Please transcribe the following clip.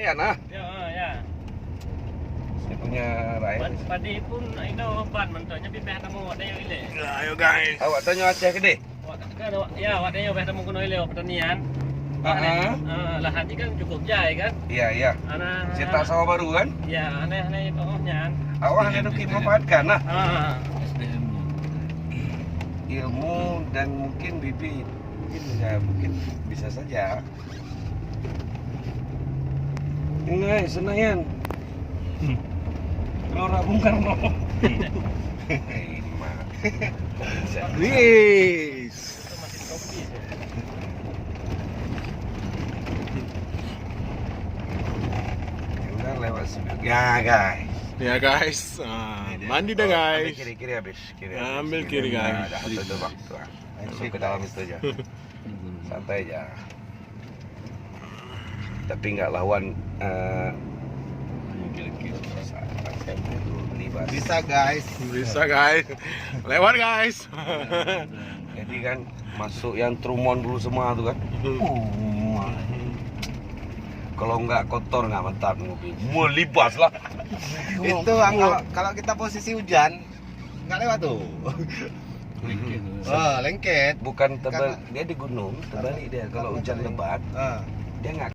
Ryan ah. Ya. Saya punya Ryan. Padi pun ino ban mentonya pipeh temu ada yang ile. Ayo guys. Awak tanya Aceh gede? Ya, awak dia pipeh temu kuno ile pertanian. Lahan ini kan cukup jai kan? Iya. Anak Cetak sawah baru kan? ya, aneh tokohnya. Awak hanya untuk memanfaatkan lah. SDM. Ilmu dan mungkin bibit. Mungkin bisa saja. Ini Senayan. Gelora Bung Karno. Ini mah. Wis. Masih kopi. Udah lewat sini. Ya guys. Ya guys, mandi dah guys. Ambil kiri habis. Ambil kiri, guys. Ada satu waktu. Masuk ke dalam itu aja. Santai aja. Tapi nggak lawan Bisa guys. Bisa guys. Lewat guys. Jadi kan masuk yang Trumon dulu semua tuh kan. Kalau nggak kotor nggak mantap ngopi. Mau libas lah. Itu kalau kita posisi hujan nggak lewat tuh. Oh, lengket. Bukan tebal, dia di gunung, terbalik dia. Kalau hujan lebat, dia nggak